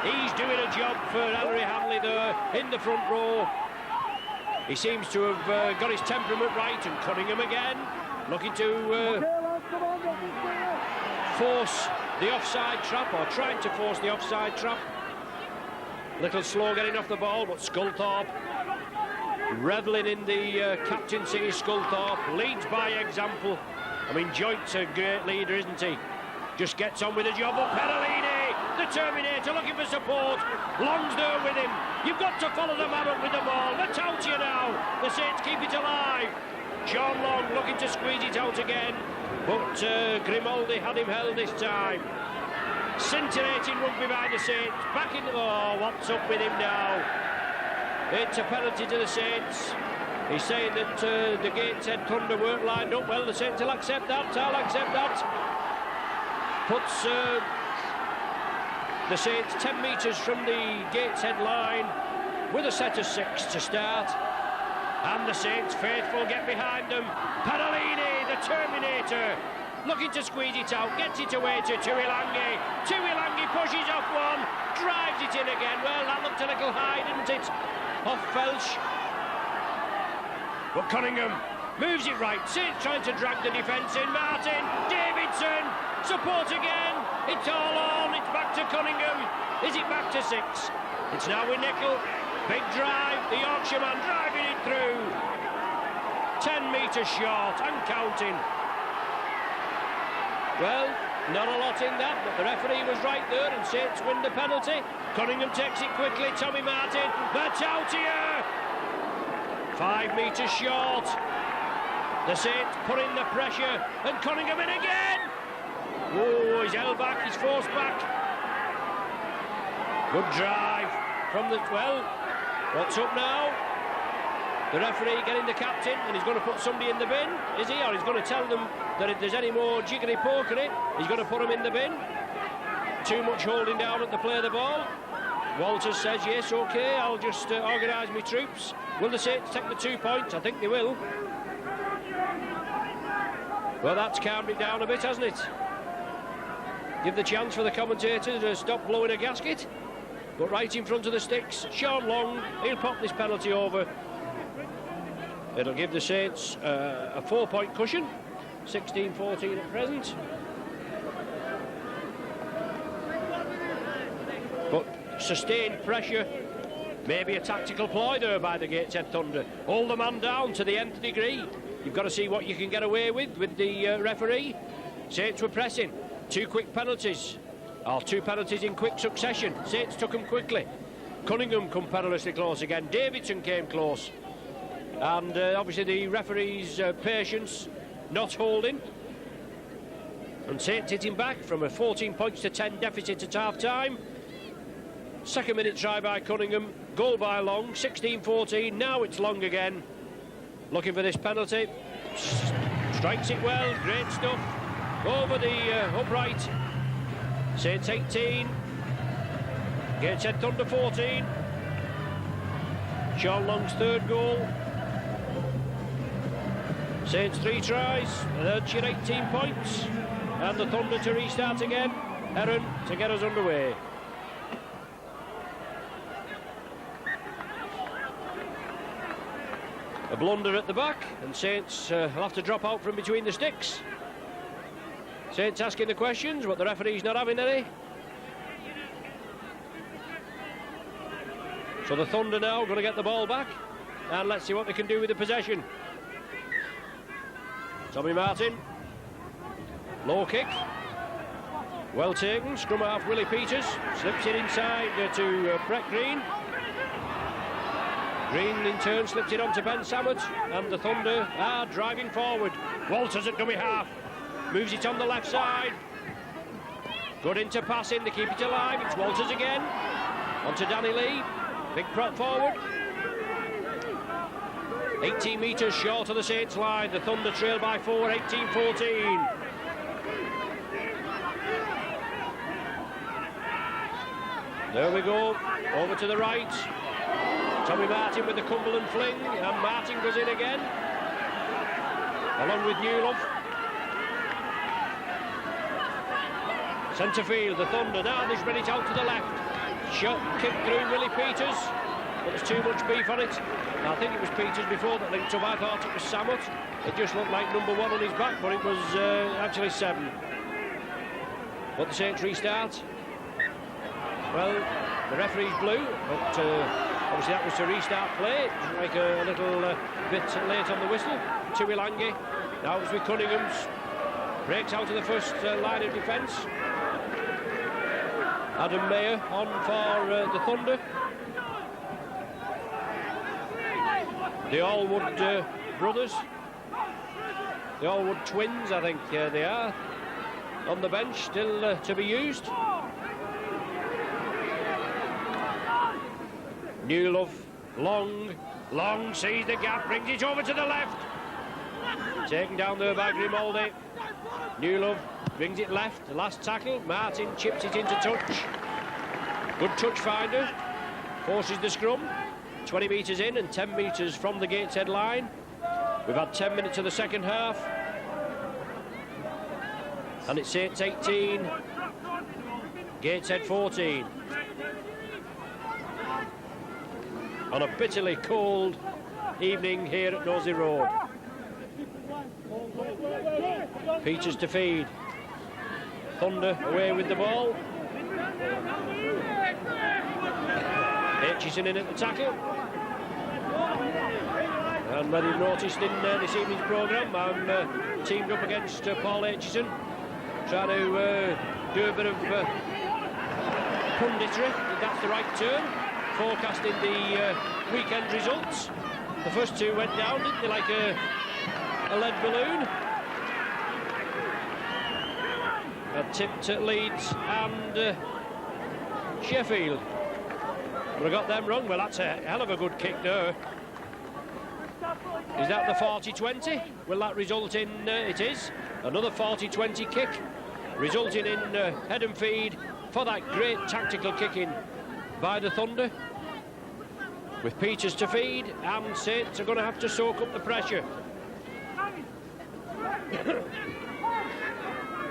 He's doing a job for Ellery Hanley there in the front row. He seems to have got his temperament right, and Cunningham again, looking to force the offside trap, or trying to force the offside trap. Little slow getting off the ball, but Sculthorpe revelling in the captaincy. Sculthorpe leads by example. I mean, Joint's a great leader, isn't he? Just gets on with the job. But Perolini, the Terminator, looking for support. Long's there with him. You've got to follow the man up with the ball. That's out to you now. The Saints keep it alive. Sean Long looking to squeeze it out again, but Grimaldi had him held this time. Scintillating rugby by the Saints. Back in the... Oh, what's up with him now? It's a penalty to the Saints. He's saying that the Gateshead Thunder weren't lined up well. The Saints will accept that. I'll accept that. Puts the Saints 10 metres from the Gateshead line with a set of 6 to start. And the Saints faithful get behind them. Perolini, the Terminator, looking to squeeze it out, gets it away to Tuilangi. Tuilangi pushes off one, drives it in again. Well, that looked a little high, didn't it? Off Felch. But Cunningham moves it right. Saints trying to drag the defence in. Martin, Davidson, support again. It's all on. It's back to Cunningham. Is it back to 6? It's now with Nickel. Big drive. The Yorkshireman driving it through. 10 metres short and counting. Well, not a lot in that, but the referee was right there, and Saints win the penalty. Cunningham takes it quickly. Tommy Martin. That's out here. 5 metres short. The Saints put in the pressure, and Cunningham in again. Oh, he's held back, he's forced back. Good drive from the... Well, what's up now? The referee getting the captain, and he's going to put somebody in the bin, is he? Or he's going to tell them that if there's any more jiggery-pokery, he's going to put them in the bin. Too much holding down at the play of the ball. Walters says, yes, OK, I'll just organise my troops. Will the Saints take the 2 points? I think they will. Well, that's calmed it down a bit, hasn't it? Give the chance for the commentator to stop blowing a gasket. But right in front of the sticks, Sean Long, he'll pop this penalty over. It'll give the Saints a 4-point cushion, 16-14 at present. But sustained pressure, maybe a tactical ploy there by the Gateshead Thunder. Hold the man down to the nth degree. You've got to see what you can get away with the referee. Saints were pressing. 2 quick penalties. Or 2 penalties in quick succession. Saints took them quickly. Cunningham come perilously close again. Davidson came close. And obviously the referee's patience not holding. And Saints hitting back from a 14 points to 10 deficit at half-time. Second minute try by Cunningham. Goal by Long. 16-14. Now it's Long again. Looking for this penalty. Strikes it well. Great stuff. Over the upright. Saints 18. Gateshead Thunder 14. Sean Long's 3rd goal. Saints 3 tries. That's your 18 points. And the Thunder to restart again. Heron to get us underway. A blunder at the back, and Saints will have to drop out from between the sticks. Saints asking the questions, but the referee's not having any. So the Thunder now going to get the ball back, and let's see what they can do with the possession. Tommy Martin, low kick, well taken. Scrum half Willie Peters slips it inside to Brett Green. Green in turn slips it on to Ben Sammett, and the Thunder are driving forward. Walters at dummy half, moves it on the left side. Good into passing, they keep it alive. It's Walters again, on to Danny Lee. Big prop forward. 18 metres short of the Saints line. The Thunder trail by 4, 18-14. There we go, over to the right. Tommy Martin with the Cumberland fling, and Martin goes in again, along with Newlove. Centre field, the Thunder, now they spread it out to the left. shot kicked through Willie Peters, but there's too much beef on it. I think it was Peters before that linked up. I thought it was Samut. It just looked like number 1 on his back, but it was actually 7. But the Saints restart. Well, the referee's blew, but obviously that was to restart play. It was like a little bit late on the whistle. Tuilangi. Now it's with Cunningham's. Breaks out of the first line of defence. Adam Mayer on for the Thunder. The Allwood brothers. The Allwood twins, I think they are. On the bench, still to be used. Newlove, long, sees the gap, brings it over to the left. Taken down there by Grimaldi. Newlove brings it left, the last tackle. Martin chips it into touch. Good touch finder. Forces the scrum. 20 metres in and 10 metres from the Gateshead line. We've had 10 minutes of the second half. And it's Saints 18, Gateshead 14. On a bitterly cold evening here at Nosey Road. Peters to feed. Thunder away with the ball. Aitchison in at the tackle. And whether you've noticed in this evening's programme, I'm teamed up against Paul Aitchison, trying to do a bit of punditry, if that's the right term, forecasting the weekend results. The first two went down, didn't they, like a lead balloon? Tipped at Leeds and Sheffield. But I got them wrong. Well, that's a hell of a good kick there. Is that the 40-20? Will that result in, it is, another 40-20 kick, resulting in head and feed for that great tactical kicking by the Thunder. With Peters to feed, and Saints are going to have to soak up the pressure.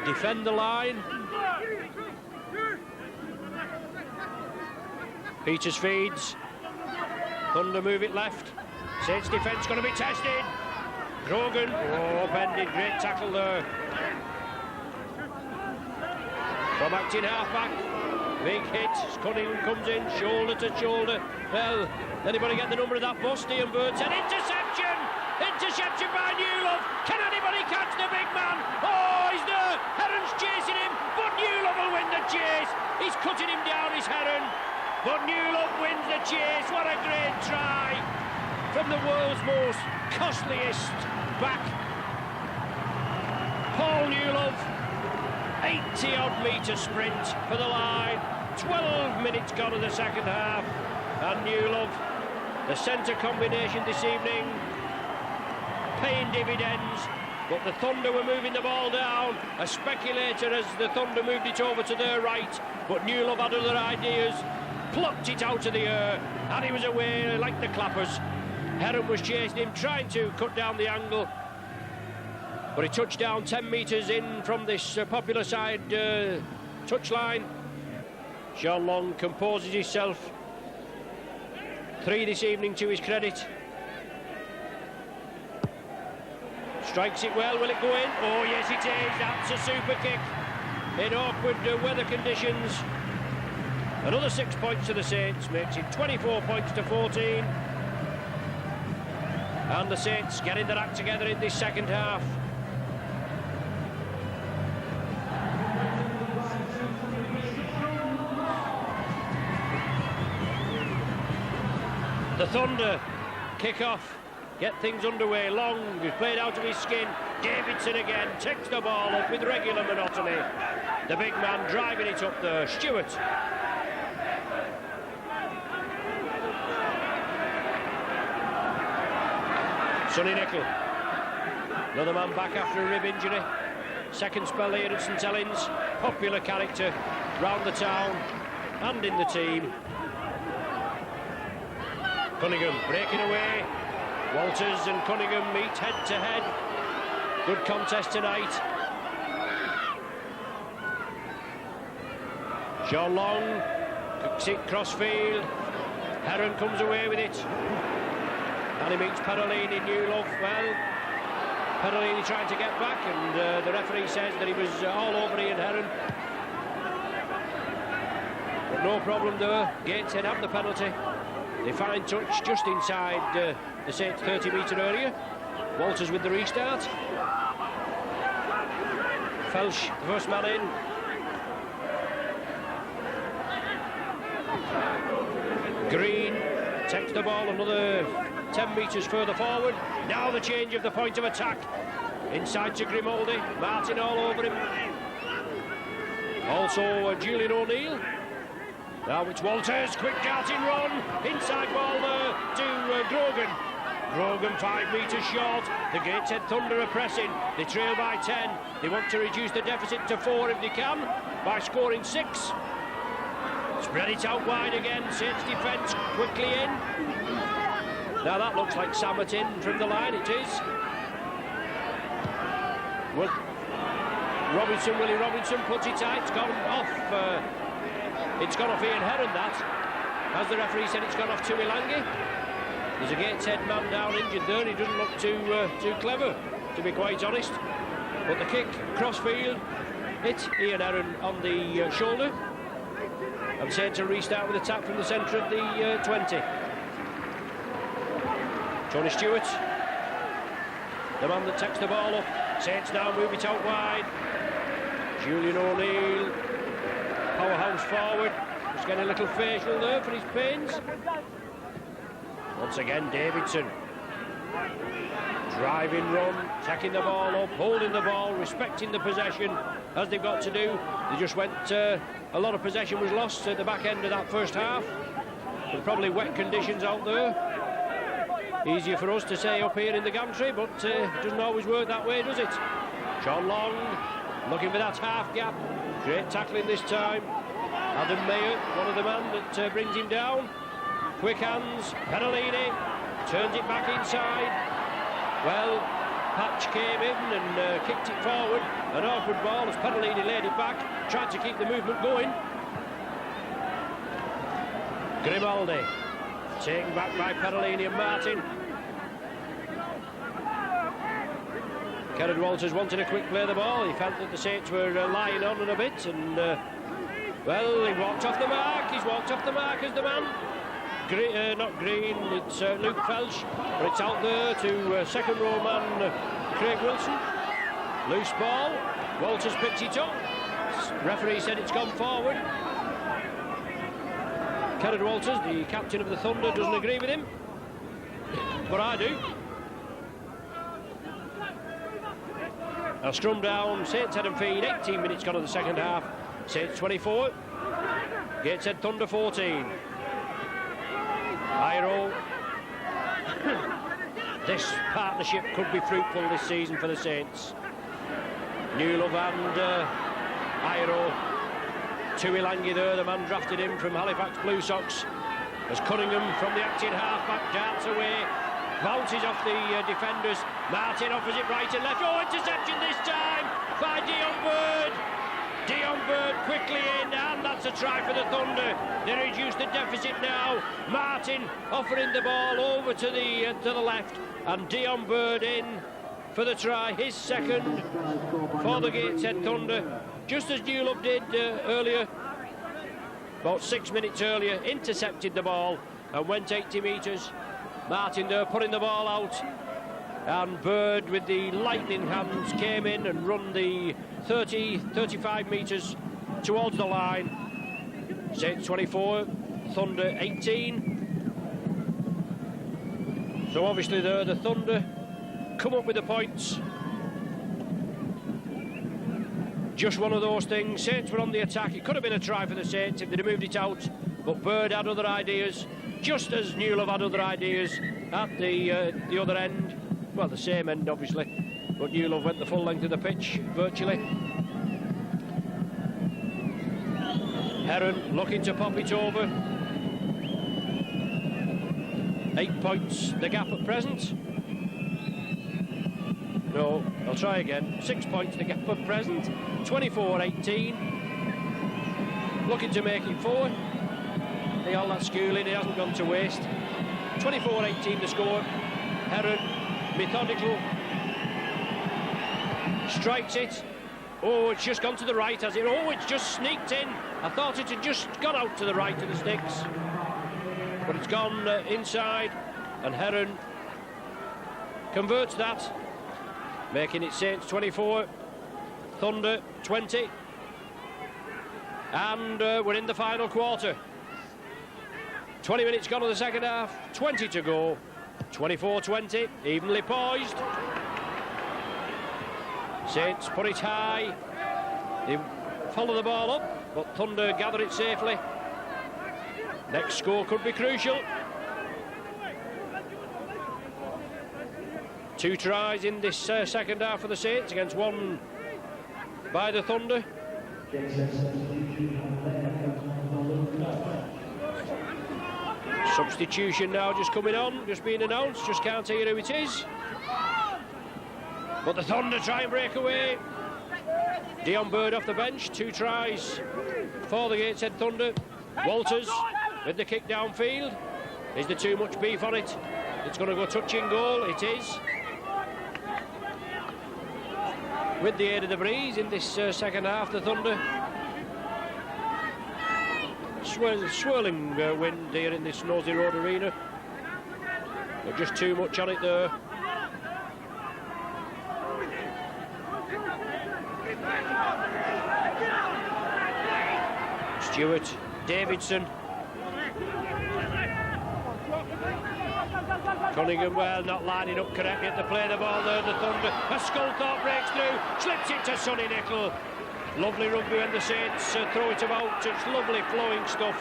Defend the line. Peters feeds. Thunder move it left. Saints defence going to be tested. Grogan, upended, great tackle there. From acting half-back, big hit. Cunningham comes in, shoulder to shoulder. Well, anybody get the number of that bus? Ian Bird said interception! Interception by Newlove. Can anybody catch the big man? Oh, he's there. Helens chasing him, but Newlove will win the chase. He's cutting him down, his Heron. But Newlove wins the chase. What a great try from the world's most costliest back. Paul Newlove, 80-odd metre sprint for the line. 12 minutes gone in the second half. And Newlove, the centre combination this evening, paying dividends. But the Thunder were moving the ball down. A speculator as the Thunder moved it over to their right. But Newlove had other ideas. Plucked it out of the air, and he was away like the clappers. Heron was chasing him, trying to cut down the angle, but he touched down 10 metres in from this popular side touchline. Sean Long composes himself. 3 this evening to his credit. Strikes it well, will it go in? Oh yes it is, that's a super kick in awkward weather conditions. Another 6 points to the Saints, makes it 24 points to 14. And the Saints getting their act together in this second half. The Thunder kick off, get things underway. Long is played out of his skin. Davidson again takes the ball up with regular monotony. The big man driving it up there, Stewart. Sonny Nickel, another man back after a rib injury. Second spell here at St Helens. Popular character round the town and in the team. Cunningham breaking away. Walters and Cunningham meet head to head. Good contest tonight. Sean Long Crossfield. Heron comes away with it. And he meets Perolini, New Love. Well, Perolini trying to get back, and the referee says that he was all over Ian Heron. But no problem there. Gateshead have the penalty. They find touch just inside the Saints 30-metre area. Walters with the restart. Felsh, the first man in. Green takes the ball another 10 metres further forward. Now the change of the point of attack. Inside to Grimaldi. Martin all over him. Also Julian O'Neill. Now it's Walters, quick darting run. Inside ball there to Grogan. Grogan 5 metres short. The Gateshead Thunder are pressing. They trail by 10. They want to reduce the deficit to 4 if they can by scoring 6. Spread it out wide again. Saints defence quickly in. Now that looks like Samerton from the line. It is. Well, Willie Robinson puts it tight. It's gone off. It's gone off Ian Heron, that. As the referee said, it's gone off Tuilangi. There's a Gateshead man down injured there. He doesn't look too clever, to be quite honest. But the kick, crossfield, hit Ian Heron on the shoulder. And Saints to restart with attack from the centre of the 20. Tony Stewart, the man that takes the ball up. Saints now move it out wide. Julian O'Neill, powerhouse forward. Just getting a little facial there for his pains. Once again, Davidson. Driving run, taking the ball up, holding the ball, respecting the possession, as they've got to do. They just went, a lot of possession was lost at the back end of that first half. There's probably wet conditions out there. Easier for us to say up here in the gantry, but it doesn't always work that way, does it? Sean Long, looking for that half gap. Great tackling this time. Adam Mayer, one of the men that brings him down. Quick hands, Perolini, turns it back inside. Well, Patch came in and kicked it forward. An awkward ball as Perolini laid it back, tried to keep the movement going. Grimaldi, taken back by Perolini and Martin. Kenneth Walters wanted a quick play of the ball. He felt that the Saints were lying on it a bit, and well, he walked off the mark. He's walked off the mark as the man. Not Green, it's Luke Felsh, but it's out there to second row man Craig Wilson. Loose ball, Walters picked it up. Referee said it's gone forward. Kenneth Walters, the captain of the Thunder, doesn't agree with him, but I do. Now scrum down, Saints head and feed, 18 minutes gone in the second half. Saints 24, Gateshead Thunder 14. Iro. This partnership could be fruitful this season for the Saints. Newlove and Iro. Tuilangi there, the man drafted him from Halifax Blue Sox. As Cunningham from the acting half-back darts away, bounces off the defenders. Martin offers it right and left. Oh, interception this time by Dion Bird. Dion Bird quickly in, and that's a try for the Thunder. They reduce the deficit now. Martin offering the ball over to the left, and Dion Bird in for the try, his second for the Gateshead Thunder. Just as Newlove did earlier, about 6 minutes earlier, intercepted the ball and went 80 metres. Martin there putting the ball out, and Bird with the lightning hands came in and run the 35 metres towards the line. Saints 24, Thunder 18. So obviously there the Thunder come up with the points. Just one of those things. Saints were on the attack. It could have been a try for the Saints if they'd have moved it out, but Bird had other ideas, just as Newlove had other ideas at the other end. Well, the same end obviously, but Newlove went the full length of the pitch virtually. Heron looking to pop it over. 8 points the gap at present. No, I'll try again. 6 points the gap at present. 24-18. Looking to make it 4. all that schooling, it hasn't gone to waste. 24-18 the score. Heron, methodical, strikes it. Oh, it's just gone to the right, has it? Oh, it's just sneaked in. I thought it had just gone out to the right of the sticks, but it's gone inside, and Heron converts that, making it Saints 24, Thunder 20, and we're in the final quarter. 20 minutes gone in the second half, 20 to go, 24-20, evenly poised. Saints put it high, they follow the ball up, but Thunder gather it safely. Next score could be crucial. 2 tries in this second half for the Saints against 1 by the Thunder. Substitution now just coming on, just being announced, just can't hear who it is. But the Thunder try and break away. Dion Bird off the bench, 2 tries for the Gateshead Thunder. Walters with the kick downfield. Is there too much beef on it? It's going to go touching goal, it is. With the aid of the breeze in this second half, the Thunder. Swirling wind here in this Nosey Road arena. But just too much on it there. Stewart, Davidson. Cunningham, well, not lining up correctly to play the ball there, the Thunder. A Sculthorpe breaks through, slips it to Sonny Nicol. Lovely rugby when the Saints throw it about. It's lovely flowing stuff.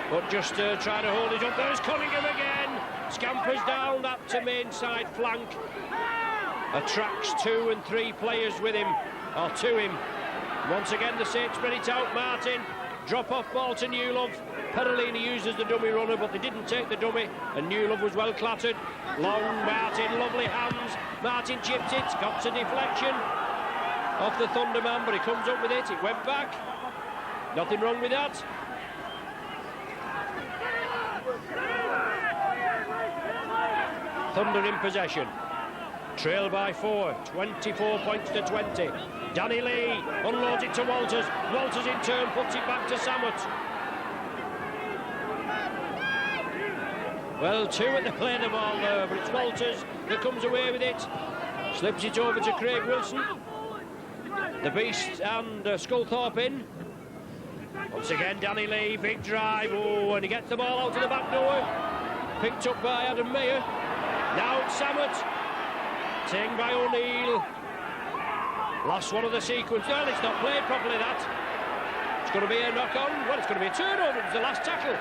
But just trying to hold it up. There's Cunningham again. Scampers down that to main side flank. Attracts 2 and 3 players with him, or to him. Once again the Saints spread it out. Martin, drop off ball to Newlove. Perolini uses the dummy runner, but they didn't take the dummy, and Newlove was well clattered. Long Martin, lovely hands. Martin chipped it, got a deflection off the Thunder man, but he comes up with it. It went back. Nothing wrong with that. Thunder in possession. Trail by 4, 24 points to 20. Danny Lee unloads it to Walters. Walters in turn puts it back to Sammut. Well, 2 at the play of the ball there, but it's Walters that comes away with it. Slips it over to Craig Wilson. The Beast and Sculthorpe in. Once again, Danny Lee, big drive. Oh, and he gets the ball out to the back door. Picked up by Adam Mayer. Now it's Sammut. Taken by O'Neill. Last one of the sequence. Well, it's not played properly, that. It's going to be a knock-on. Well, it's going to be a turnover. It's the last tackle.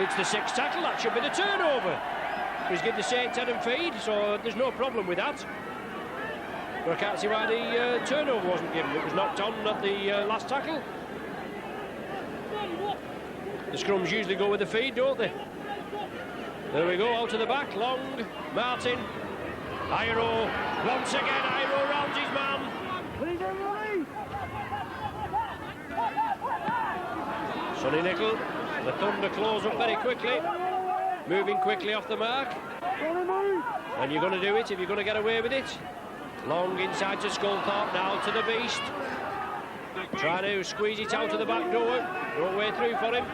It's the 6th tackle. That should be the turnover. He's given the Saints head and feed, so there's no problem with that. But I can't see why the turnover wasn't given. It was knocked on at the last tackle. The scrums usually go with the feed, don't they? There we go, out to the back. Long, Martin, Iro. Once again, Iro rounds his man. Sonny Nicol. The Thunder close up very quickly. Moving quickly off the mark. And you're going to do it if you're going to get away with it. Long inside to Sculthorpe, now to the Beast. Trying to squeeze it out to the back door. No way through for him.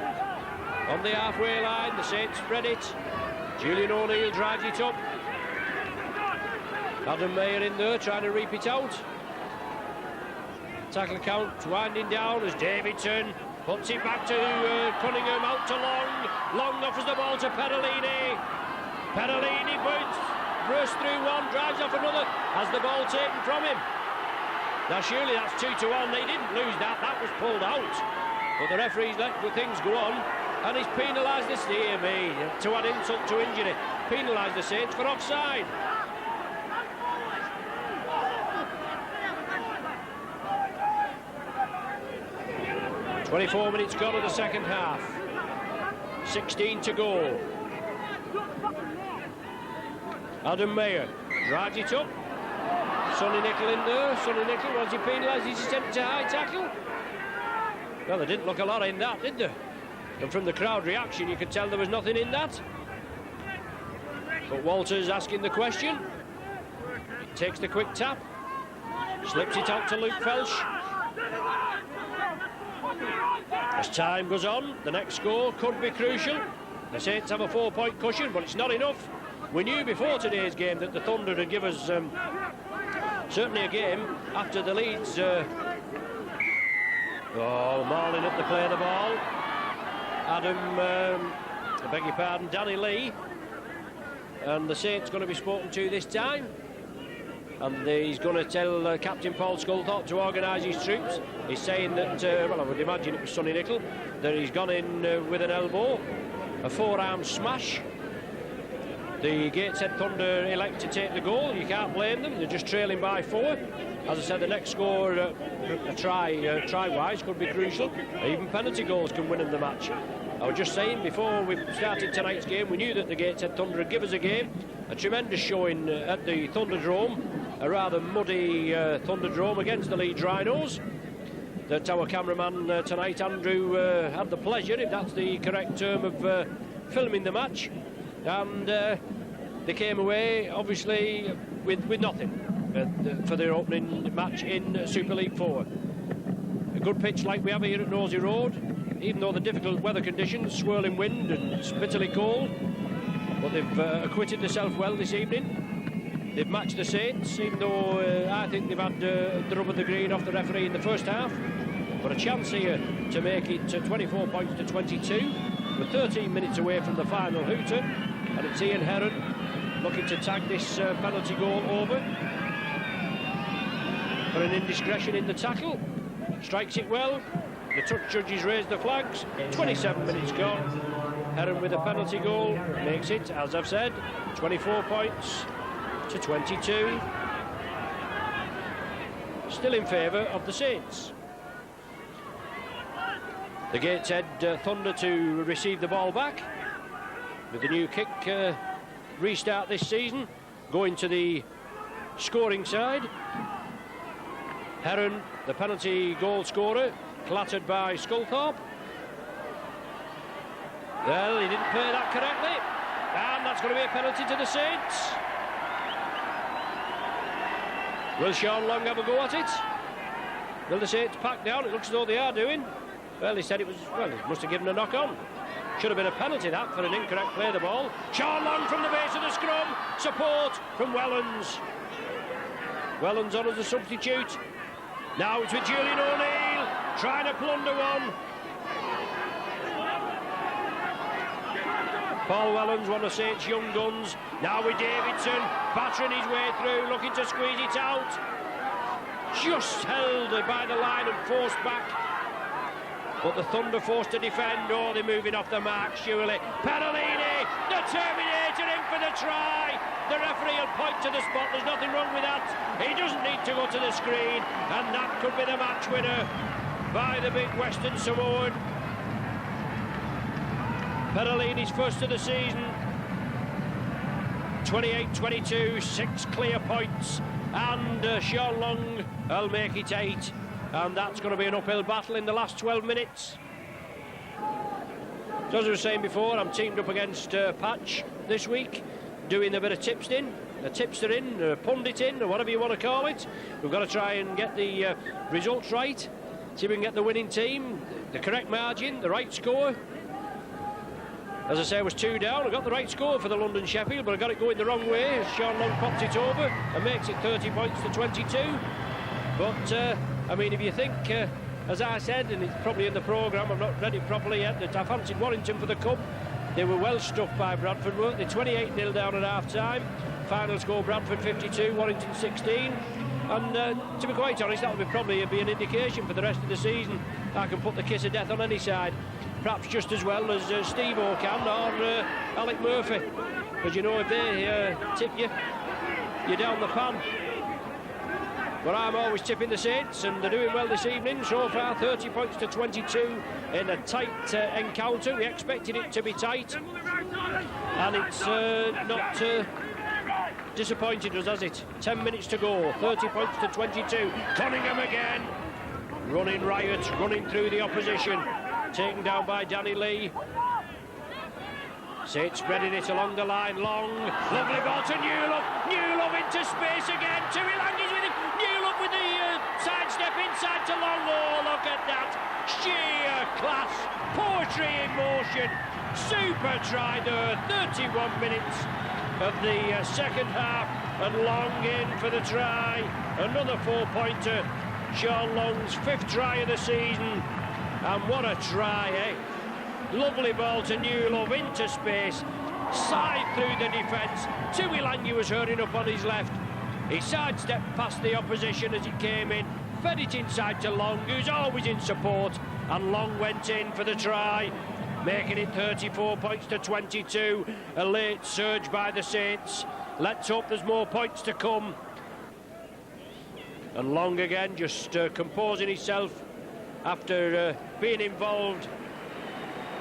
On the halfway line, the Saints spread it. Julian O'Neill drives it up. Adam Mayer in there trying to reap it out. Tackle count winding down as Davidson puts it back to Cunningham, out to Long. Long offers the ball to Perolini. Perolini bursts through one, drives off another, has the ball taken from him. Now surely that's 2-1. They didn't lose that, that was pulled out. But the referee's let the things go on, and he's penalised the CME to add insult to injury. Penalised the Saints for offside. "24 minutes gone of the second half. 16 to go. Adam Mayer drives it up. Sonny Nicol in there. Sonny Nicol, was he penalised? He's attempted a high tackle. Well, there didn't look a lot in that, did there? And from the crowd reaction, you could tell there was nothing in that. But Walters asking the question. He takes the quick tap. Slips it out to Luke Felsh. As time goes on, the next score could be crucial. The Saints have a 4-point cushion, but it's not enough. We knew before today's game that the Thunder would give us certainly a game after the Leeds. Marlin up to play the ball. I beg your pardon, Danny Lee. And the Saints going to be spoken to this time. And he's going to tell Captain Paul Sculthorpe to organise his troops. He's saying that, well, I would imagine it was Sonny Nicol, that he's gone in with an elbow, a forearm smash. The Gateshead Thunder elect to take the goal. You can't blame them. They're just trailing by 4. As I said, the next score, a try-wise, could be crucial. Even penalty goals can win in the match. I was just saying, before we started tonight's game, we knew that the Gateshead Thunder would give us a game. A tremendous showing at the Thunderdrome, a rather muddy Thunderdrome against the Leeds Rhinos. That our cameraman tonight, Andrew, had the pleasure, if that's the correct term, of filming the match. And they came away, obviously, with nothing for their opening match in Super League 4. A good pitch like we have here at Nosey Road, even though the difficult weather conditions, swirling wind and it's bitterly cold. But they've acquitted themselves well this evening. They've matched the Saints, even though I think they've had the rub of the green off the referee in the first half. But a chance here to make it 24 points to 22. We're 13 minutes away from the final hooter. And it's Ian Heron looking to tag this penalty goal over. For an indiscretion in the tackle. Strikes it well. The touch judges raise the flags. 27 minutes gone. Heron with a penalty goal makes it, as I've said, 24 points to 22. Still in favour of the Saints. The Gateshead Thunder to receive the ball back. With the new kick restart this season. Going to the scoring side. Heron, the penalty goal scorer, clattered by Sculthorpe. Well, he didn't play that correctly. And that's going to be a penalty to the Saints. Will Sean Long have a go at it? Will the Saints pack down? It looks as though they are doing. Well, he said it was, well, he must have given a knock on. Should have been a penalty, that, for an incorrect play of the ball. Sean Long from the base of the scrum. Support from Wellens. Wellens on as a substitute. Now it's with Julian O'Neill, trying to plunder one. Paul Wellens, one of Saints' young guns. Now with Davidson, battering his way through, looking to squeeze it out. Just held by the line and forced back. But the Thunder forced to defend. Oh, they're moving off the mark, surely. Perolini, the Terminator, in for the try. The referee will point to the spot. There's nothing wrong with that. He doesn't need to go to the screen. And that could be the match winner by the big Western Samoan. Perolini's first of the season. 28-22, 6 clear points. And Sean Long will make it 8. And that's going to be an uphill battle in the last 12 minutes. So as I was saying before, I'm teamed up against Patch this week, doing a bit of tipstering, punditing, or whatever you want to call it. We've got to try and get the results right, see if we can get the winning team, the correct margin, the right score. As I say, I was 2 down. I got the right score for the London Sheffield, but I got it going the wrong way as Sean Long pops it over and makes it 30 points to 22. But I mean, if you think, as I said, and it's probably in the programme, I've not read it properly yet, that I fancied Warrington for the Cup. They were well stuffed by Bradford, weren't they? 28-0 down at half-time. Final score, Bradford 52, Warrington 16. And to be quite honest, that would probably be an indication for the rest of the season. I can put the kiss of death on any side. Perhaps just as well as Steve-O can, or Alec Murphy. Because, you know, if they tip you, you're down the pan. But I'm always tipping the Saints, and they're doing well this evening. So far, 30 points to 22 in a tight encounter. We expected it to be tight, and it's not disappointed us, has it? 10 minutes to go, 30 points to 22. Cunningham again. running riot, running through the opposition, taken down by Danny Lee. Sid spreading it along the line, Long, lovely ball to Newlove into space again, Tuilangi's with him, Newlove with the sidestep inside to Long. Oh, look at that, sheer class, poetry in motion, super try there, 31 minutes of the second half, and Long in for the try, another 4-pointer, Sean Long's 5th try of the season, and what a try, eh? Lovely ball to Newlove into space, side through the defence. Tuilangi was hurrying up on his left. He sidestepped past the opposition as it came in, fed it inside to Long, who's always in support, and Long went in for the try, making it 34 points to 22. A late surge by the Saints. Let's hope there's more points to come. And Long again, just composing himself after being involved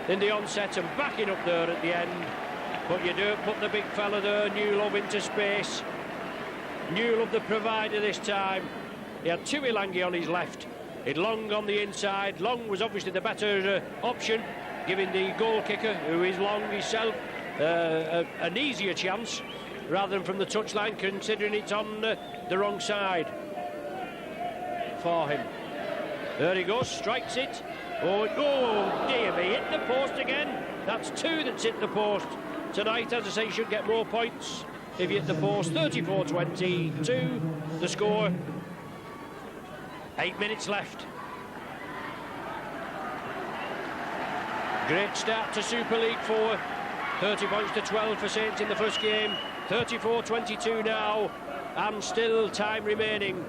in the onset and backing up there at the end. But you don't put the big fella there, Newlove into space. Newlove the provider this time. He had Tuilangi on his left. He'd Long on the inside. Long was obviously the better option, giving the goal kicker, who is Long himself, an easier chance rather than from the touchline, considering it's on the wrong side for him. There he goes, strikes it. Oh dear me, hit the post again. That's 2 that's hit the post tonight. As I say, you should get more points if you hit the post. 34-22 the score. 8 minutes left. Great start to Super League 4. 30 points to 12 for Saints in the first game. 34-22 now, and still time remaining.